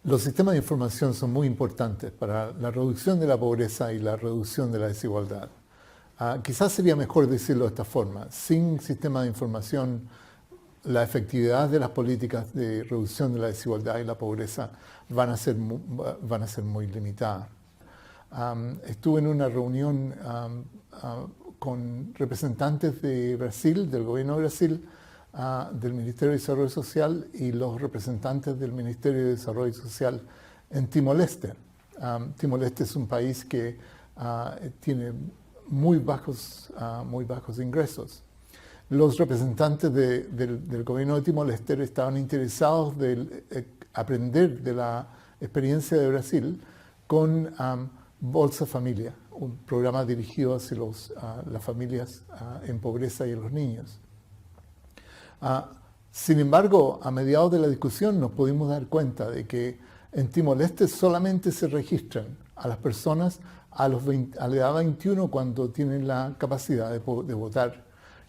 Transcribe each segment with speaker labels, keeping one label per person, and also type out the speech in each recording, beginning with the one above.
Speaker 1: Los sistemas de información son muy importantes para la reducción de la pobreza y la reducción de la desigualdad. Quizás sería mejor decirlo de esta forma. Sin sistemas de información, la efectividad de las políticas de reducción de la desigualdad y la pobreza van a ser muy limitadas. Estuve en una reunión con representantes de Brasil, del gobierno de Brasil, del Ministerio de Desarrollo Social y los representantes del Ministerio de Desarrollo Social en Timor-Leste. Timor-Leste es un país que tiene muy bajos ingresos. Los representantes del gobierno de Timor-Leste estaban interesados en aprender de la experiencia de Brasil con Bolsa Familia, un programa dirigido hacia las familias en pobreza y a los niños. Sin embargo, a mediados de la discusión nos pudimos dar cuenta de que en Timor-Leste solamente se registran a las personas a la edad 21 cuando tienen la capacidad de votar.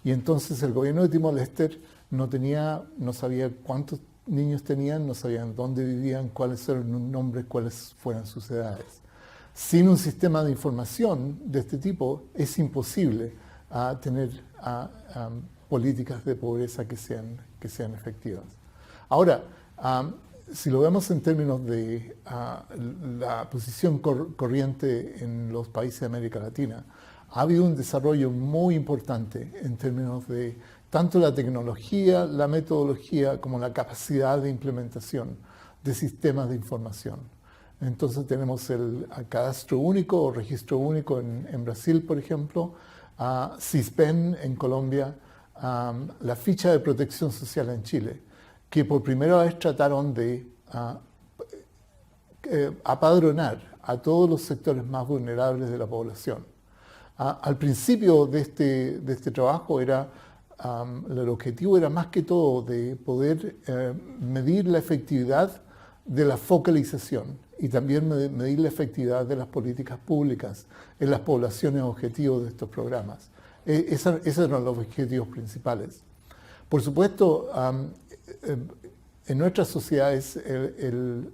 Speaker 1: Y entonces el gobierno de Timor-Leste no sabía cuántos niños tenían, no sabían dónde vivían, cuáles eran sus nombres, cuáles fueran sus edades. Sin un sistema de información de este tipo es imposible tener políticas de pobreza que sean efectivas. Ahora, si lo vemos en términos de la posición corriente en los países de América Latina, ha habido un desarrollo muy importante en términos de tanto la tecnología, la metodología, como la capacidad de implementación de sistemas de información. Entonces tenemos el cadastro único o registro único en Brasil, por ejemplo, SISBEN en Colombia, la ficha de protección social en Chile, que por primera vez trataron de apadronar a todos los sectores más vulnerables de la población. Al principio de este trabajo el objetivo era más que todo de poder medir la efectividad de la focalización y también medir la efectividad de las políticas públicas en las poblaciones objetivos de estos programas. Esos eran los objetivos principales. Por supuesto, en nuestras sociedades el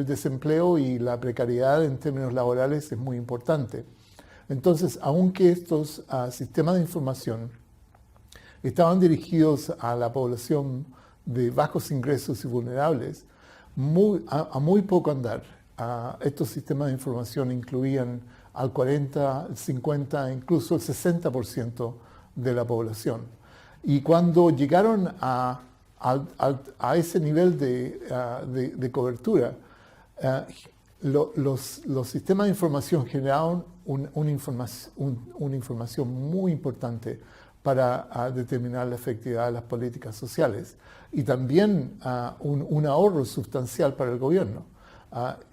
Speaker 1: desempleo y la precariedad en términos laborales es muy importante. Entonces, aunque estos sistemas de información estaban dirigidos a la población de bajos ingresos y vulnerables, a muy poco andar, estos sistemas de información incluían al 40, el 50, incluso el 60% de la población. Y cuando llegaron a ese nivel de cobertura, los sistemas de información generaron una información muy importante para determinar la efectividad de las políticas sociales y también un ahorro sustancial para el gobierno.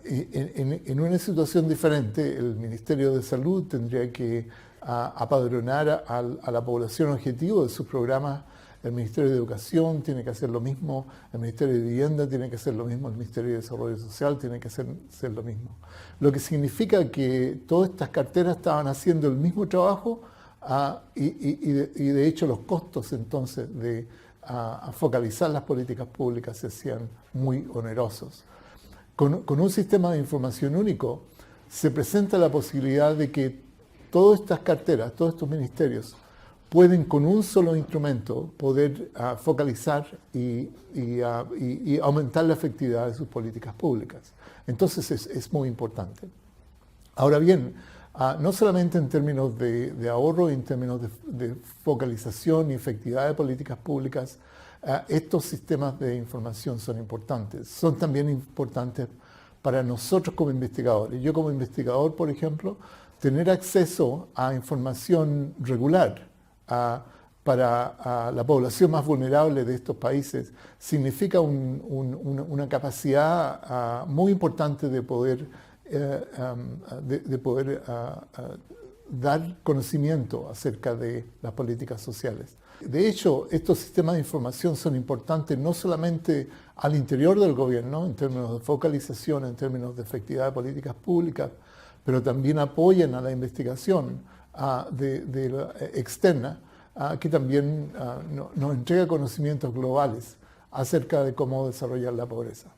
Speaker 1: En una situación diferente, el Ministerio de Salud tendría que apadronar a la población objetivo de sus programas. El Ministerio de Educación tiene que hacer lo mismo, el Ministerio de Vivienda tiene que hacer lo mismo, el Ministerio de Desarrollo Social tiene que hacer lo mismo. Lo que significa que todas estas carteras estaban haciendo el mismo trabajo y de hecho los costos entonces de focalizar las políticas públicas se hacían muy onerosos. Con un sistema de información único se presenta la posibilidad de que todas estas carteras, todos estos ministerios, pueden con un solo instrumento poder focalizar y aumentar la efectividad de sus políticas públicas. Entonces es muy importante. Ahora bien, no solamente en términos de ahorro, en términos de focalización y efectividad de políticas públicas, estos sistemas de información son importantes. Son también importantes para nosotros como investigadores. Yo como investigador, por ejemplo, tener acceso a información regular para la población más vulnerable de estos países significa una capacidad muy importante de poder dar conocimiento acerca de las políticas sociales. De hecho, estos sistemas de información son importantes no solamente al interior del gobierno, en términos de focalización, en términos de efectividad de políticas públicas, pero también apoyan a la investigación externa, que también nos entrega conocimientos globales acerca de cómo desarrollar la pobreza.